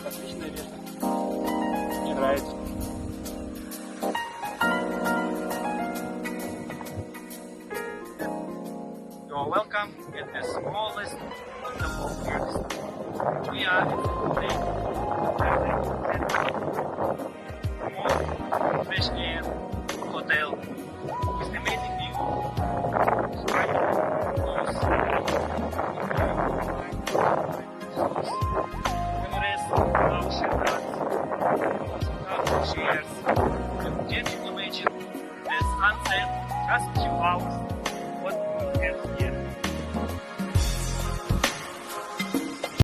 Отличное место. Мне нравится. You are welcome at the smallest of the whole Kyrgyzstan. We are